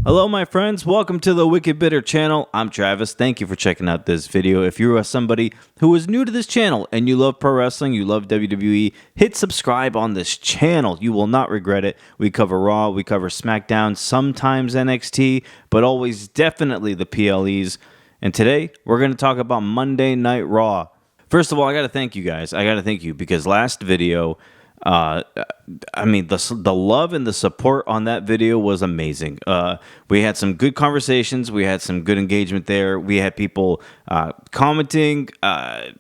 Hello my friends, welcome to the Wicked Bitter channel. I'm Travis. Thank you for checking out this video. If you are somebody who is new to this channel and you love pro wrestling, you love WWE, hit subscribe on this channel. You will not regret it. We cover Raw, we cover SmackDown, sometimes NXT, but always definitely the PLEs. And today, we're going to talk about Monday Night Raw. First of all, I got to thank you guys. I got to thank you because last video, the love and the support on that video was amazing. We had some good conversations. We had some good engagement there. We had people commenting,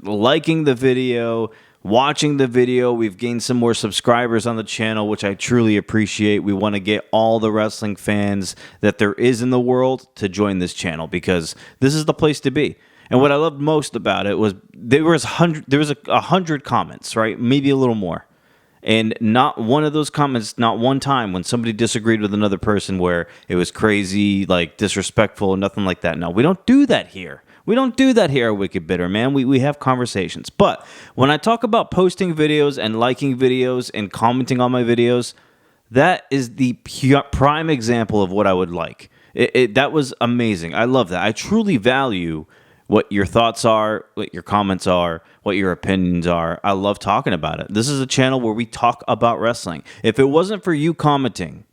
liking the video, watching the video. We've gained some more subscribers on the channel, which I truly appreciate. We want to get all the wrestling fans that there is in the world to join this channel because this is the place to be. And what I loved most about it was there was 100 comments, right? Maybe a little more. And not one of those comments, not one time when somebody disagreed with another person where it was crazy, like disrespectful, nothing like that. No, we don't do that here. We don't do that here at Wicked Bitter, man. We have conversations. But when I talk about posting videos and liking videos and commenting on my videos, that is the prime example of what I would like. That was amazing. I love that. I truly value what your thoughts are, what your comments are, what your opinions are. I love talking about it. This is a channel where we talk about wrestling. If it wasn't for you commenting,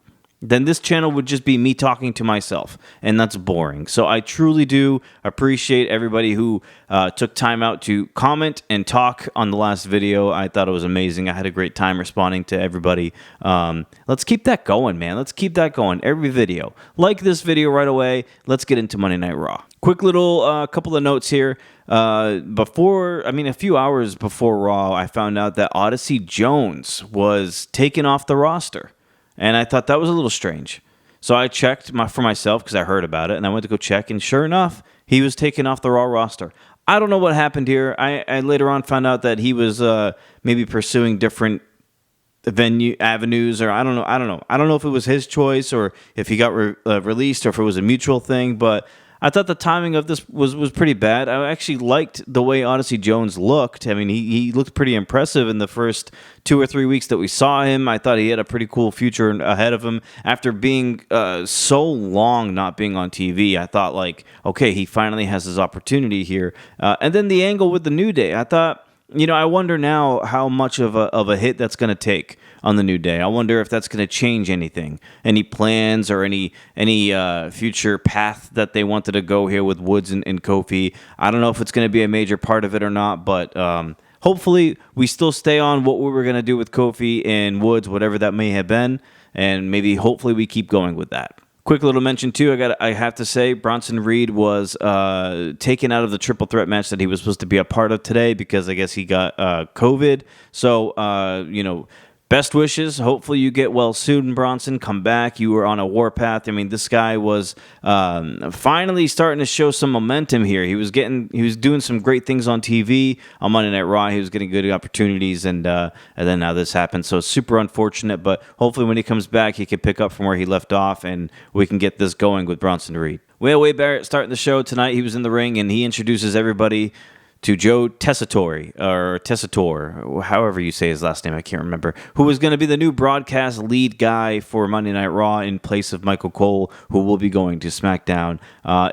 then this channel would just be me talking to myself, and that's boring. So I truly do appreciate everybody who took time out to comment and talk on the last video. I thought it was amazing. I had a great time responding to everybody. Let's keep that going, man. Let's keep that going every video. Like this video right away. Let's get into Monday Night Raw. Quick little couple of notes here. A few hours before Raw, I found out that Odyssey Jones was taken off the roster. And I thought that was a little strange. So I checked for myself because I heard about it, and I went to go check, and sure enough, he was taken off the Raw roster. I don't know what happened here. I later on found out that he was maybe pursuing different avenues, or I don't know. I don't know if it was his choice or if he got released or if it was a mutual thing, but I thought the timing of this was pretty bad. I actually liked the way Odyssey Jones looked. I mean, he looked pretty impressive in the first 2 or 3 weeks that we saw him. I thought he had a pretty cool future ahead of him. After being so long not being on TV, I thought, okay, he finally has his opportunity here. And then the angle with the New Day, I thought, I wonder now how much of a hit that's going to take on the New Day. I wonder if that's going to change anything, any plans or any future path that they wanted to go here with Woods and Kofi. I don't know if it's going to be a major part of it or not, but hopefully we still stay on what we were going to do with Kofi and Woods, whatever that may have been, and maybe hopefully we keep going with that. Quick little mention, too, I have to say, Bronson Reed was taken out of the triple threat match that he was supposed to be a part of today because I guess he got COVID. So, best wishes. Hopefully you get well soon, Bronson. Come back. You were on a warpath. I mean, this guy was finally starting to show some momentum here. He was doing some great things on TV on Monday Night Raw. He was getting good opportunities, and then now this happened. So it's super unfortunate, but hopefully when he comes back, he can pick up from where he left off, and we can get this going with Bronson Reed. Wade Barrett starting the show tonight. He was in the ring, and he introduces everybody to Joe Tessitore, however you say his last name, I can't remember, who is going to be the new broadcast lead guy for Monday Night Raw in place of Michael Cole, who will be going to SmackDown.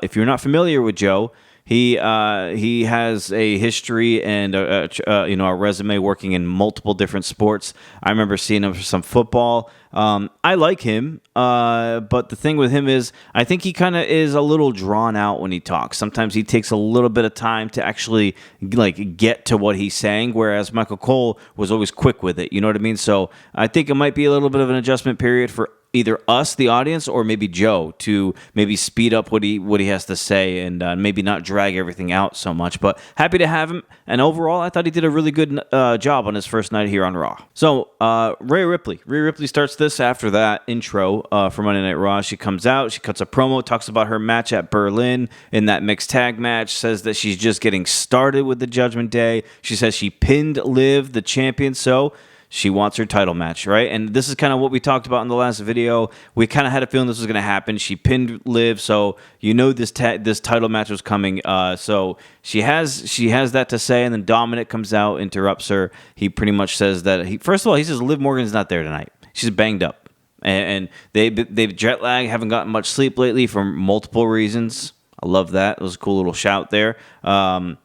If you're not familiar with Joe, he has a history and a resume working in multiple different sports. I remember seeing him for some football. I like him, but the thing with him is I think he kind of is a little drawn out when he talks. Sometimes he takes a little bit of time to actually get to what he's saying, whereas Michael Cole was always quick with it. You know what I mean? So I think it might be a little bit of an adjustment period for either us, the audience, or maybe Joe to maybe speed up what he has to say and maybe not drag everything out so much. But happy to have him. And overall, I thought he did a really good job on his first night here on Raw. So Rhea Ripley starts this after that intro for Monday Night Raw. She comes out, she cuts a promo, talks about her match at Berlin in that mixed tag match, says that she's just getting started with the Judgment Day. She says she pinned Liv, the champion, so she wants her title match, right? And this is kind of what we talked about in the last video. We kind of had a feeling this was going to happen. She pinned Liv, so this title match was coming. So she has that to say, and then Dominic comes out, interrupts her. He pretty much says that, first of all, he says Liv Morgan's not there tonight. She's banged up. And they've jet lag, haven't gotten much sleep lately for multiple reasons. I love that. It was a cool little shout there. And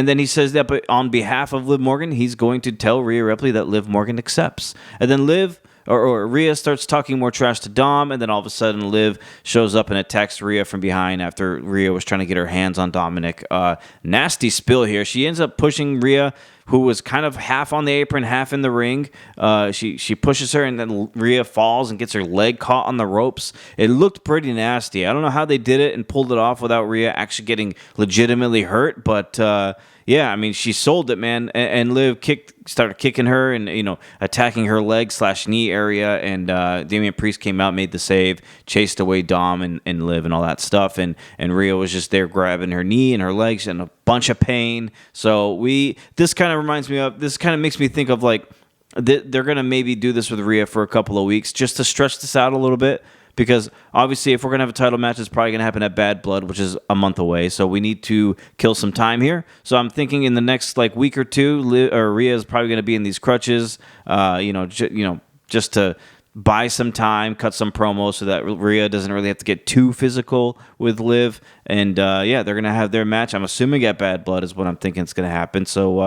then he says that, but on behalf of Liv Morgan, he's going to tell Rhea Ripley that Liv Morgan accepts. And then Rhea starts talking more trash to Dom, and then all of a sudden Liv shows up and attacks Rhea from behind after Rhea was trying to get her hands on Dominic. Nasty spill here. She ends up pushing Rhea, who was kind of half on the apron, half in the ring. She pushes her, and then Rhea falls and gets her leg caught on the ropes. It looked pretty nasty. I don't know how they did it and pulled it off without Rhea actually getting legitimately hurt, but yeah, I mean, she sold it, man. And Liv started kicking her and, attacking her leg/knee area. And Damian Priest came out, made the save, chased away Dom and Liv and all that stuff. And Rhea was just there grabbing her knee and her legs in a bunch of pain. So this kind of makes me think of like, they're going to maybe do this with Rhea for a couple of weeks just to stretch this out a little bit. Because obviously, if we're going to have a title match, it's probably going to happen at Bad Blood, which is a month away. So we need to kill some time here. So I'm thinking in the next week or two, Rhea is probably going to be in these crutches, just to buy some time, cut some promos so that Rhea doesn't really have to get too physical with Liv. And they're going to have their match. I'm assuming at Bad Blood is what I'm thinking is going to happen. So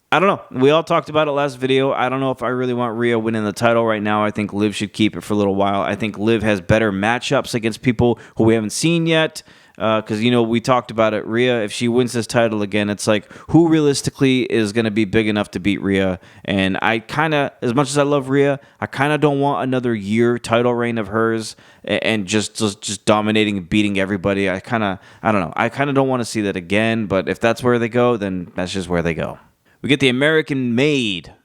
I don't know. We all talked about it last video. I don't know if I really want Rhea winning the title right now. I think Liv should keep it for a little while. I think Liv has better matchups against people who we haven't seen yet. Because, we talked about it. Rhea, if she wins this title again, it's like, who realistically is going to be big enough to beat Rhea? And I kind of, as much as I love Rhea, I kind of don't want another year title reign of hers and just dominating and beating everybody. I don't know. I kind of don't want to see that again. But if that's where they go, then that's just where they go. We get the American Made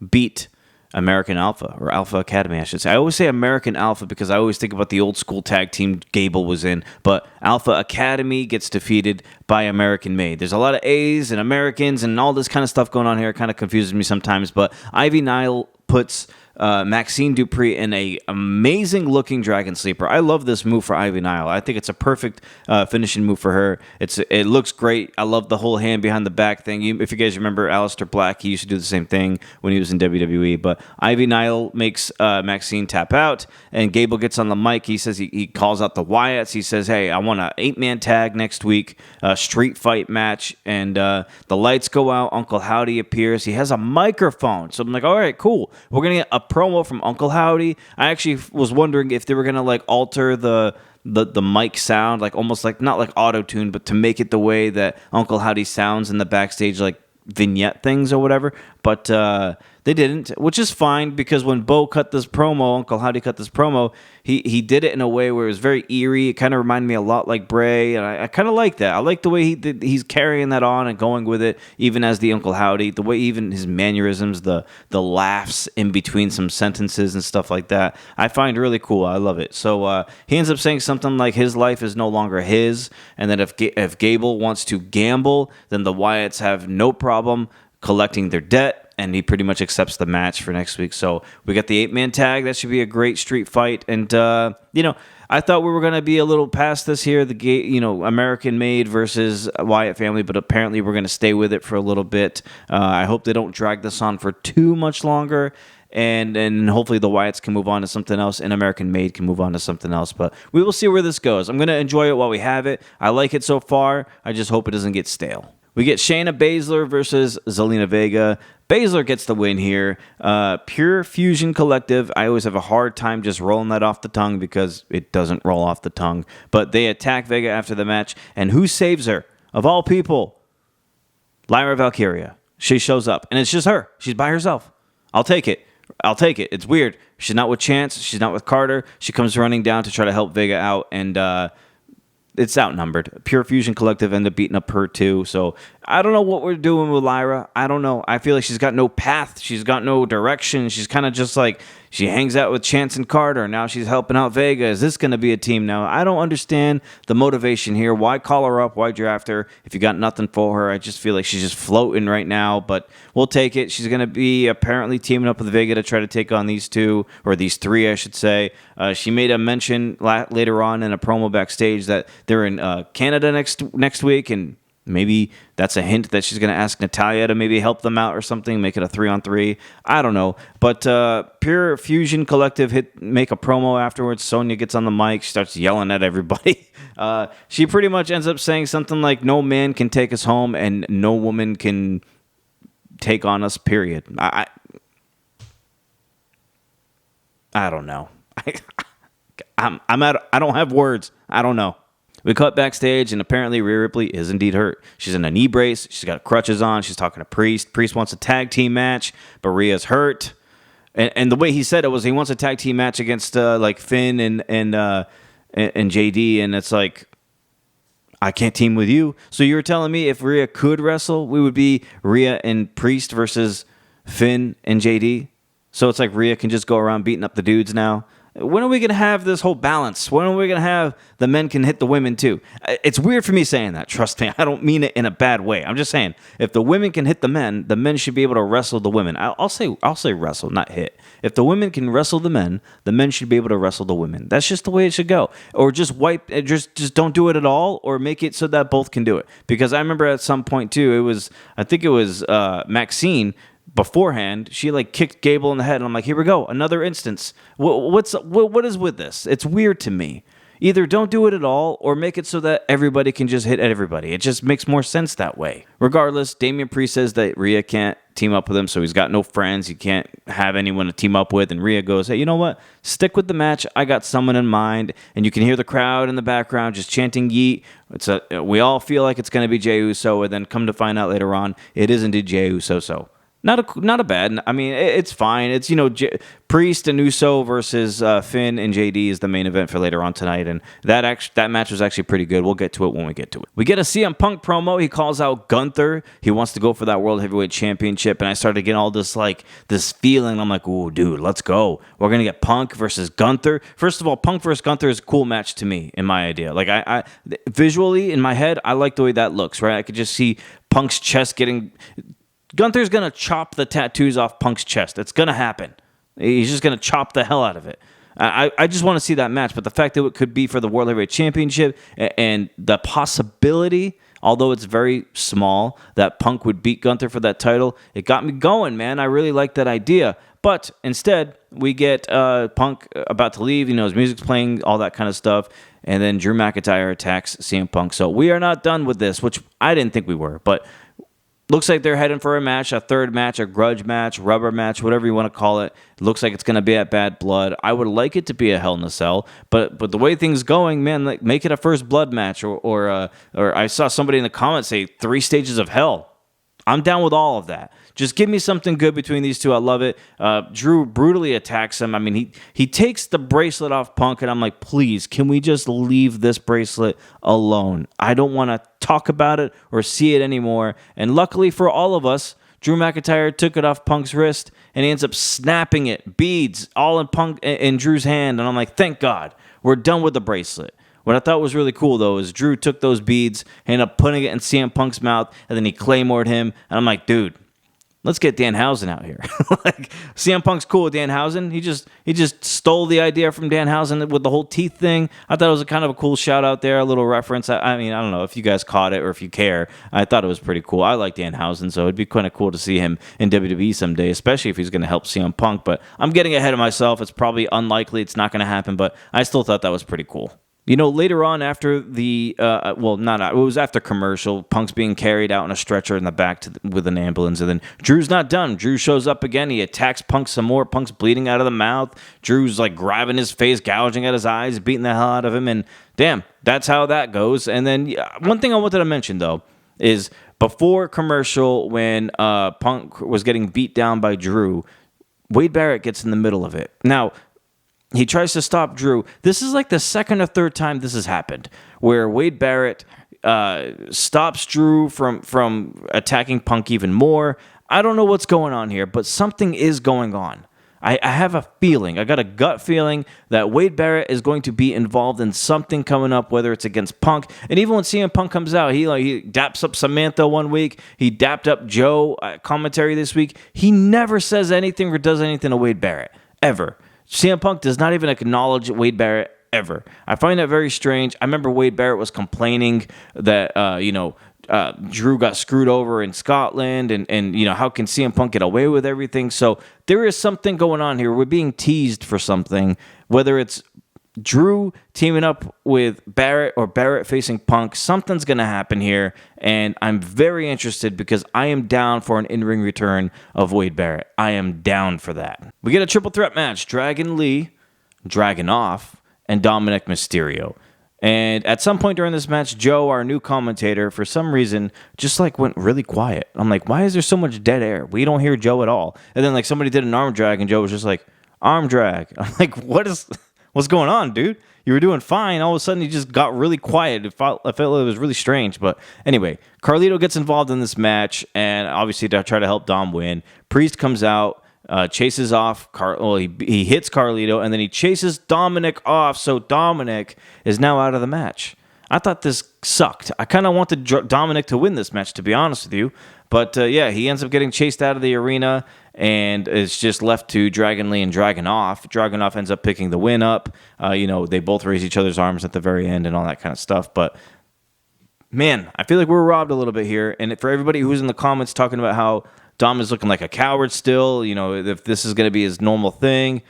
beat American Alpha, or Alpha Academy, I should say. I always say American Alpha because I always think about the old school tag team Gable was in, but Alpha Academy gets defeated by American Made. There's a lot of A's and Americans and all this kind of stuff going on here. It kind of confuses me sometimes, but Ivy Nile puts Maxine Dupree in a amazing looking Dragon Sleeper. I love this move for Ivy Nile. I think it's a perfect finishing move for her. It looks great. I love the whole hand behind the back thing. If you guys remember Aleister Black, he used to do the same thing when he was in WWE. But Ivy Nile makes Maxine tap out, and Gable gets on the mic. He says he calls out the Wyatts. He says, "Hey, I want an 8-man tag next week, street fight match." And the lights go out. Uncle Howdy appears. He has a microphone. So I'm like, all right, cool. We're gonna get a promo from Uncle Howdy. I actually was wondering if they were gonna alter the mic sound, almost not like auto-tune, but to make it the way that Uncle Howdy sounds in the backstage vignette things or whatever. But they didn't, which is fine because when Bo cut this promo, Uncle Howdy cut this promo, he did it in a way where it was very eerie. It kind of reminded me a lot like Bray, and I kind of like that. I like the way he's carrying that on and going with it, even as the Uncle Howdy, the way even his mannerisms, the laughs in between some sentences and stuff like that, I find really cool. I love it. So he ends up saying something like his life is no longer his, and that if Gable wants to gamble, then the Wyatts have no problem collecting their debt, and he pretty much accepts the match for next week. So we got the 8-man tag. That should be a great street fight. And, I thought we were going to be a little past this here, American Made versus Wyatt family, but apparently we're going to stay with it for a little bit. I hope they don't drag this on for too much longer. And hopefully the Wyatts can move on to something else, and American Made can move on to something else. But we will see where this goes. I'm going to enjoy it while we have it. I like it so far. I just hope it doesn't get stale. We get Shaina Baszler versus Zelina Vega. Baszler gets the win here. Pure Fusion Collective. I always have a hard time just rolling that off the tongue because it doesn't roll off the tongue. But they attack Vega after the match. And who saves her? Of all people, Lyra Valkyria. She shows up. And it's just her. She's by herself. I'll take it. It's weird. She's not with Chance. She's not with Carter. She comes running down to try to help Vega out. And it's outnumbered. Pure Fusion Collective end up beating up her too. So I don't know what we're doing with Lyra. I don't know. I feel like she's got no path. She's got no direction. She's kind of just she hangs out with Chance and Carter. Now she's helping out Vega. Is this going to be a team now? I don't understand the motivation here. Why call her up? Why draft her if you got nothing for her? I just feel like she's just floating right now, but we'll take it. She's going to be apparently teaming up with Vega to try to take on these two, or these three, I should say. She made a mention later on in a promo backstage that they're in Canada next week, and Maybe that's a hint that she's going to ask Natalya to maybe help them out or something, make it a 3-on-3. I don't know. But Pure Fusion Collective make a promo afterwards. Sonya gets on the mic. She starts yelling at everybody. She pretty much ends up saying something like, no man can take us home and no woman can take on us, period. I don't know. I don't have words. I don't know. We cut backstage, and apparently Rhea Ripley is indeed hurt. She's in a knee brace. She's got crutches on. She's talking to Priest. Priest wants a tag team match, but Rhea's hurt. And the way he said it was he wants a tag team match against like Finn and JD, and it's like, I can't team with you. So you were telling me if Rhea could wrestle, we would be Rhea and Priest versus Finn and JD? So it's like Rhea can just go around beating up the dudes now? When are we going to have this whole balance? When are we going to have the men can hit the women too? It's weird for me saying that. Trust me, I don't mean it in a bad way. I'm just saying if the women can hit the men should be able to wrestle the women. I'll say wrestle, not hit. If the women can wrestle the men should be able to wrestle the women. That's just the way it should go. Or just just don't do it at all, or make it so that both can do it. Because I remember at some point too, I think it was Maxine. Beforehand, she like kicked Gable in the head, and I'm like, here we go, another instance. What is with this? It's weird to me. Either don't do it at all, or make it so that everybody can just hit everybody. It just makes more sense that way. Regardless, Damian Priest says that Rhea can't team up with him, so he's got no friends. He can't have anyone to team up with. And Rhea goes, hey, you know what? Stick with the match. I got someone in mind. And you can hear the crowd in the background just chanting yeet. We all feel like it's going to be Jey Uso, and then come to find out later on, it is indeed Jey Uso. So Not a bad. I mean, it's fine. It's Priest and Uso versus Finn and JD is the main event for later on tonight, and that match was actually pretty good. We'll get to it when we get to it. We get a CM Punk promo. He calls out Gunther. He wants to go for that World Heavyweight Championship, and I started getting all this feeling. I'm like, ooh, dude, let's go. We're gonna get Punk versus Gunther. First of all, Punk versus Gunther is a cool match to me, in my idea. Like I visually in my head, I like the way that looks. Right, I could just see Punk's chest getting. Gunther's going to chop the tattoos off Punk's chest. It's going to happen. He's just going to chop the hell out of it. I just want to see that match, but the fact that it could be for the World Heavyweight Championship and the possibility, although it's very small, that Punk would beat Gunther for that title, it got me going, man. I really like that idea. But instead, we get Punk about to leave. His music's playing, all that kind of stuff. And then Drew McIntyre attacks CM Punk. So we are not done with this, which I didn't think we were, but looks like they're heading for a match, a third match, a grudge match, rubber match, whatever you want to call it. It looks like it's going to be at Bad Blood. I would like it to be a Hell in a Cell, but the way things going, man, like make it a first blood match, or I saw somebody in the comments say 3 stages of hell. I'm down with all of that. Just give me something good between these two. I love it. Drew brutally attacks him. I mean, he takes the bracelet off Punk, and I'm like, please, can we just leave this bracelet alone? I don't want to talk about it or see it anymore. And luckily for all of us, Drew McIntyre took it off Punk's wrist, and he ends up snapping it, beads, all in Drew's hand. And I'm like, thank God, we're done with the bracelet. What I thought was really cool, though, is Drew took those beads, ended up putting it in CM Punk's mouth, and then he claymored him. And I'm like, dude, let's get Danhausen out here. Like, CM Punk's cool with Danhausen. He just stole the idea from Danhausen with the whole teeth thing. I thought it was kind of a cool shout out there, a little reference. I mean, I don't know if you guys caught it or if you care. I thought it was pretty cool. I like Danhausen, so it'd be kind of cool to see him in WWE someday, especially if he's going to help CM Punk. But I'm getting ahead of myself. It's probably unlikely. It's not going to happen, but I still thought that was pretty cool. Later on after it was after commercial, Punk's being carried out in a stretcher in the back with an ambulance, and then Drew's not done. Drew shows up again. He attacks Punk some more. Punk's bleeding out of the mouth. Drew's like grabbing his face, gouging at his eyes, beating the hell out of him, and damn, that's how that goes. And then one thing I wanted to mention, though, is before commercial when Punk was getting beat down by Drew, Wade Barrett gets in the middle of it. Now, he tries to stop Drew. This is like the second or third time this has happened, where Wade Barrett stops Drew from attacking Punk even more. I don't know what's going on here, but something is going on. I have a feeling, I got a gut feeling that Wade Barrett is going to be involved in something coming up, whether it's against Punk. And even when CM Punk comes out, he daps up Samantha one week. He dapped up Joe commentary this week. He never says anything or does anything to Wade Barrett, ever. CM Punk does not even acknowledge Wade Barrett ever. I find that very strange. I remember Wade Barrett was complaining that, Drew got screwed over in Scotland, and how can CM Punk get away with everything? So there is something going on here. We're being teased for something, whether it's Drew teaming up with Barrett or Barrett facing Punk. Something's going to happen here, and I'm very interested because I am down for an in-ring return of Wade Barrett. I am down for that. We get a triple threat match. Dragon Lee, Dragunov, and Dominic Mysterio. And at some point during this match, Joe, our new commentator, for some reason, just went really quiet. I'm like, why is there so much dead air? We don't hear Joe at all. And then somebody did an arm drag, and Joe was just like, arm drag. I'm like, what's going on, dude? You were doing fine. All of a sudden, he just got really quiet. I felt like it was really strange. But anyway, Carlito gets involved in this match, and obviously to try to help Dom win. Priest comes out. Chases off, he hits Carlito, and then he chases Dominic off, so Dominic is now out of the match. I thought this sucked. I kind of wanted Dominic to win this match, to be honest with you. But he ends up getting chased out of the arena, and it's just left to Dragon Lee and Dragunov. Dragunov ends up picking the win up. They both raise each other's arms at the very end and all that kind of stuff. But man, I feel like we're robbed a little bit here. And for everybody who's in the comments talking about how Dom is looking like a coward still, if this is going to be his normal thing,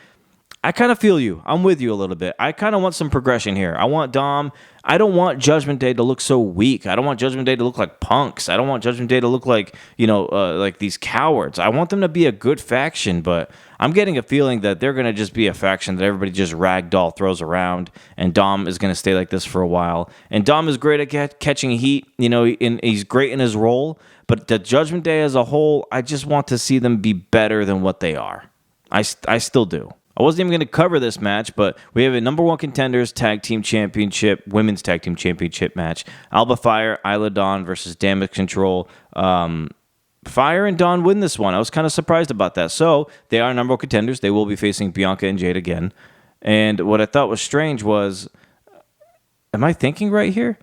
I kind of feel you. I'm with you a little bit. I kind of want some progression here. I want Dom. I don't want Judgment Day to look so weak. I don't want Judgment Day to look like punks. I don't want Judgment Day to look like, like these cowards. I want them to be a good faction, but I'm getting a feeling that they're going to just be a faction that everybody just ragdoll throws around, and Dom is going to stay like this for a while. And Dom is great at catching heat, and he's great in his role, but the Judgment Day as a whole, I just want to see them be better than what they are. I still do. I wasn't even going to cover this match, but we have a number one contenders tag team championship, women's tag team championship match. Alba Fire, Isla Dawn versus Damage Control. Fire and Dawn win this one. I was kind of surprised about that. So they are number one contenders. They will be facing Bianca and Jade again. And what I thought was strange was, am I thinking right here?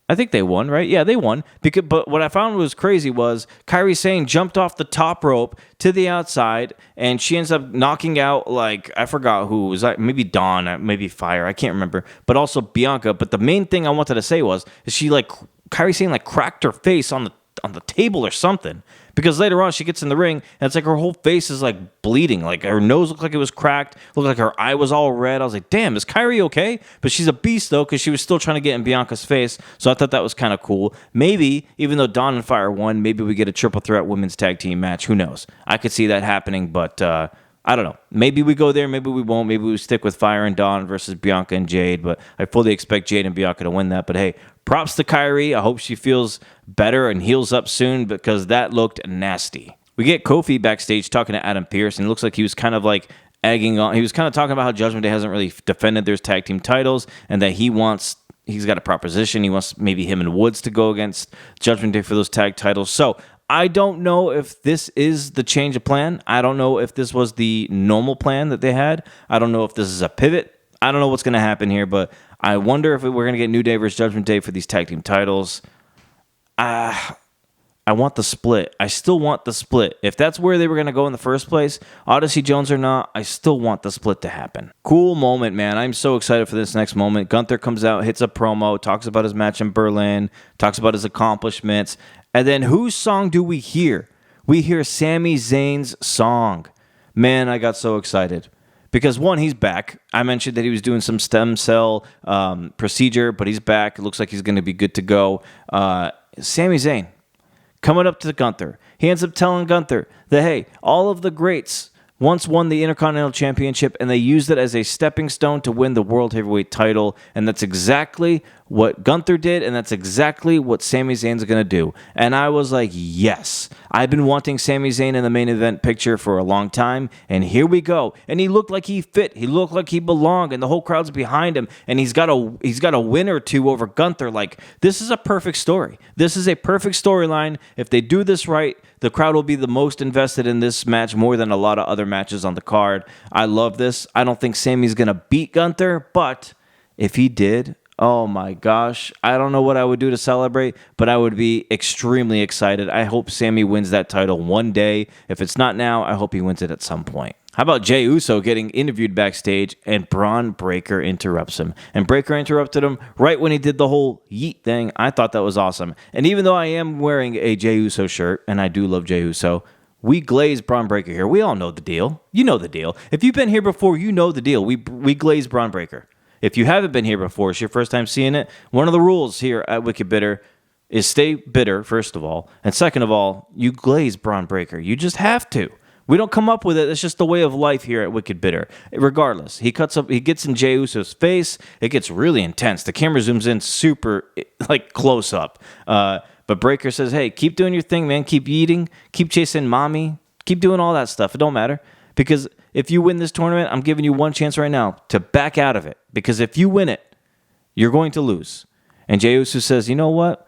I think they won, right? Yeah, they won. But what I found was crazy was Kairi Sane jumped off the top rope to the outside, and she ends up knocking out, I forgot who. Was that maybe Dawn, maybe Fire. I can't remember. But also Bianca. But the main thing I wanted to say is Kairi Sane cracked her face on the table or something, because later on she gets in the ring and it's her whole face is bleeding, her nose looked like it was cracked, looked like her eye was all red. I was like, damn, is Kairi okay? But she's a beast though, because she was still trying to get in Bianca's face, so I thought that was kind of cool. Maybe even though Dawn and Fire won, maybe we get a triple threat women's tag team match. Who knows? I could see that happening, but I don't know. Maybe we go there, maybe we won't. Maybe we stick with Fire and Dawn versus Bianca and Jade, but I fully expect Jade and Bianca to win that. But hey, props to Kairi. I hope she feels better and heals up soon, because that looked nasty. We get Kofi backstage talking to Adam Pearce, and it looks like he was kind of egging on. He was kind of talking about how Judgment Day hasn't really defended their tag team titles, and that he's got a proposition. He wants maybe him and Woods to go against Judgment Day for those tag titles. So I don't know if this is the change of plan. I don't know if this was the normal plan that they had. I don't know if this is a pivot. I don't know what's going to happen here, but I wonder if we're going to get New Day versus Judgment Day for these tag team titles. I want the split. I still want the split. If that's where they were going to go in the first place, Odyssey Jones or not, I still want the split to happen. Cool moment, man. I'm so excited for this next moment. Gunther comes out, hits a promo, talks about his match in Berlin, talks about his accomplishments, and then whose song do we hear? We hear Sami Zayn's song. Man, I got so excited. Because, one, he's back. I mentioned that he was doing some stem cell procedure, but he's back. It looks like he's going to be good to go. Sami Zayn coming up to Gunther. He ends up telling Gunther that, hey, all of the greats once won the Intercontinental Championship, and they used it as a stepping stone to win the World Heavyweight title. And that's exactly what Gunther did, and that's exactly what Sami Zayn's going to do. And I was like, yes. I've been wanting Sami Zayn in the main event picture for a long time, and here we go. And he looked like he fit. He looked like he belonged, and the whole crowd's behind him, and he's got a win or two over Gunther. This is a perfect story. This is a perfect storyline. If they do this right, the crowd will be the most invested in this match more than a lot of other matches on the card. I love this. I don't think Sami's going to beat Gunther, but if he did, oh my gosh, I don't know what I would do to celebrate, but I would be extremely excited. I hope Sami wins that title one day. If it's not now, I hope he wins it at some point. How about Jey Uso getting interviewed backstage and Braun Breaker interrupts him? And Breaker interrupted him right when he did the whole yeet thing. I thought that was awesome. And even though I am wearing a Jey Uso shirt, and I do love Jey Uso, we glaze Braun Breaker here. We all know the deal. You know the deal. If you've been here before, you know the deal. We glaze Braun Breaker. If you haven't been here before, it's your first time seeing it, one of the rules here at Wicked Bitter is stay bitter, first of all. And second of all, you glaze Braun Breaker. You just have to. We don't come up with it. It's just the way of life here at Wicked Bitter. Regardless, he gets in Jey Uso's face. It gets really intense. The camera zooms in super, like, close up. But Breaker says, hey, keep doing your thing, man. Keep eating. Keep chasing mommy. Keep doing all that stuff. It don't matter. Because if you win this tournament, I'm giving you one chance right now to back out of it. Because if you win it, you're going to lose. And Jey Uso says, you know what?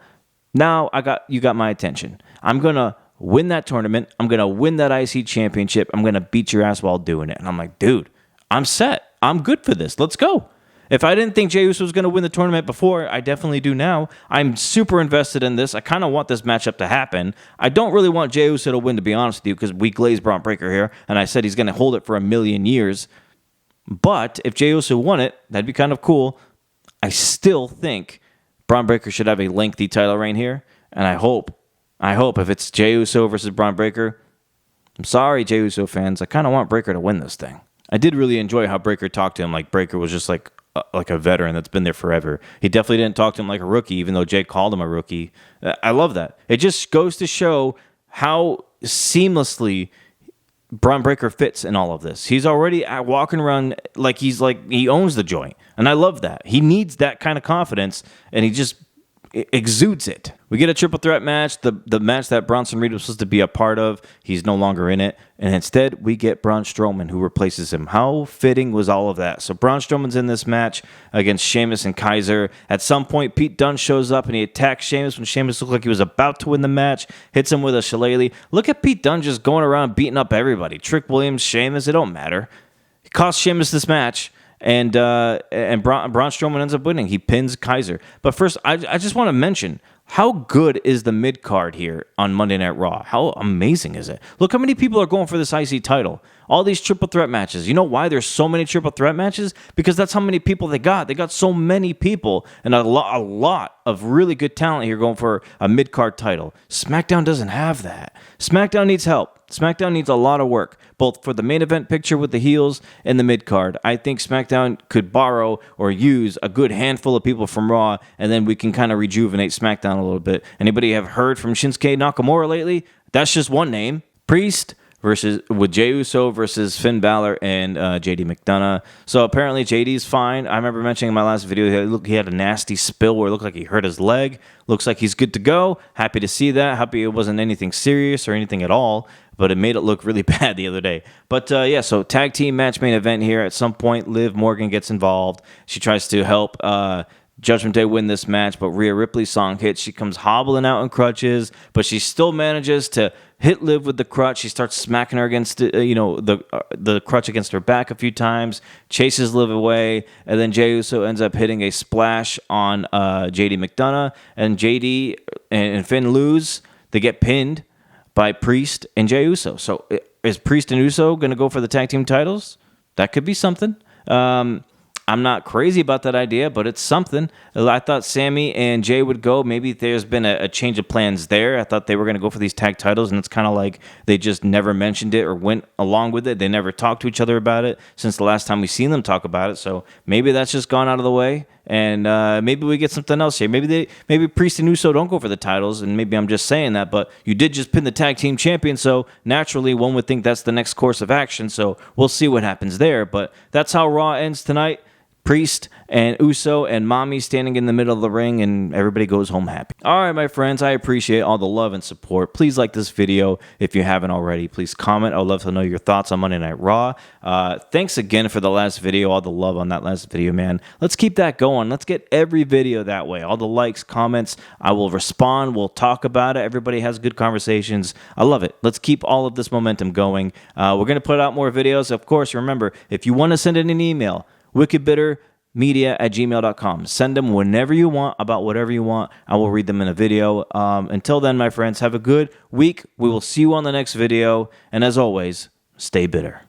Now you got my attention. I'm going to win that tournament. I'm going to win that IC championship. I'm going to beat your ass while doing it. And I'm like, dude, I'm set. I'm good for this. Let's go. If I didn't think Jey Uso was going to win the tournament before, I definitely do now. I'm super invested in this. I kind of want this matchup to happen. I don't really want Jey Uso to win, to be honest with you, because we glazed Braun Breaker here, and I said he's going to hold it for 1,000,000 years. But if Jey Uso won it, that'd be kind of cool. I still think Braun Breaker should have a lengthy title reign here, and I hope if it's Jey Uso versus Braun Breaker, I'm sorry, Jey Uso fans, I kind of want Breaker to win this thing. I did really enjoy how Breaker talked to him, like Breaker was just like a veteran that's been there forever. He definitely didn't talk to him like a rookie, even though Jay called him a rookie. I love that. It just goes to show how seamlessly Braun Breaker fits in all of this. He's already walking around like he owns the joint, and I love that. He needs that kind of confidence, and he just exudes it. We get a triple threat match, the match that Bronson Reed was supposed to be a part of. He's no longer in it, and instead we get Braun Strowman, who replaces him. How fitting was all of that? So Braun Strowman's in this match against Sheamus and Kaiser. At some point, Pete Dunne shows up and he attacks Sheamus when Sheamus looked like he was about to win the match, hits him with a shillelagh. Look at Pete Dunne just going around beating up everybody. Trick Williams, Sheamus, it don't matter. He cost Sheamus this match. And Braun Strowman ends up winning. He pins Kaiser. But first, I just want to mention, how good is the mid-card here on Monday Night Raw? How amazing is it? Look how many people are going for this IC title. All these triple threat matches. You know why there's so many triple threat matches? Because that's how many people they got. They got so many people and a lot of really good talent here going for a mid-card title. SmackDown doesn't have that. SmackDown needs help. SmackDown needs a lot of work, both for the main event picture with the heels and the mid-card. I think SmackDown could borrow or use a good handful of people from Raw, and then we can kind of rejuvenate SmackDown a little bit. Anybody have heard from Shinsuke Nakamura lately? That's just one name. Priest with Jey Uso versus Finn Balor and JD McDonough. So apparently JD's fine. I remember mentioning in my last video, he had a nasty spill where it looked like he hurt his leg. Looks like he's good to go. Happy to see that. Happy it wasn't anything serious or anything at all, but it made it look really bad the other day. But so tag team match main event here. At some point, Liv Morgan gets involved. She tries to help Judgment Day win this match, but Rhea Ripley's song hits. She comes hobbling out in crutches, but she still manages to hit Liv with the crutch. She starts smacking her against the crutch against her back a few times, chases Liv away, and then Jey Uso ends up hitting a splash on JD McDonough, and JD and Finn lose. They get pinned by Priest and Jey Uso. So is Priest and Uso going to go for the tag team titles? That could be something. I'm not crazy about that idea, but it's something. I thought Sammy and Jay would go. Maybe there's been a change of plans there. I thought they were going to go for these tag titles, and it's kind of like they just never mentioned it or went along with it. They never talked to each other about it since the last time we seen them talk about it. So maybe that's just gone out of the way, and maybe we get something else here. Maybe Priest and Uso don't go for the titles, and maybe I'm just saying that, but you did just pin the tag team champion, so naturally one would think that's the next course of action. So we'll see what happens there, but that's how Raw ends tonight. Priest and Uso and Mommy standing in the middle of the ring, and everybody goes home happy. All right, my friends, I appreciate all the love and support. Please like this video if you haven't already. Please comment. I would love to know your thoughts on Monday Night Raw. Thanks again for the last video, all the love on that last video, man. Let's keep that going. Let's get every video that way. All the likes, comments, I will respond. We'll talk about it. Everybody has good conversations. I love it. Let's keep all of this momentum going. We're going to put out more videos. Of course, remember, if you want to send in an email, wickedbittermedia@gmail.com. Send them whenever you want, about whatever you want. I will read them in a video. Until then, my friends, have a good week. We will see you on the next video. And as always, stay bitter.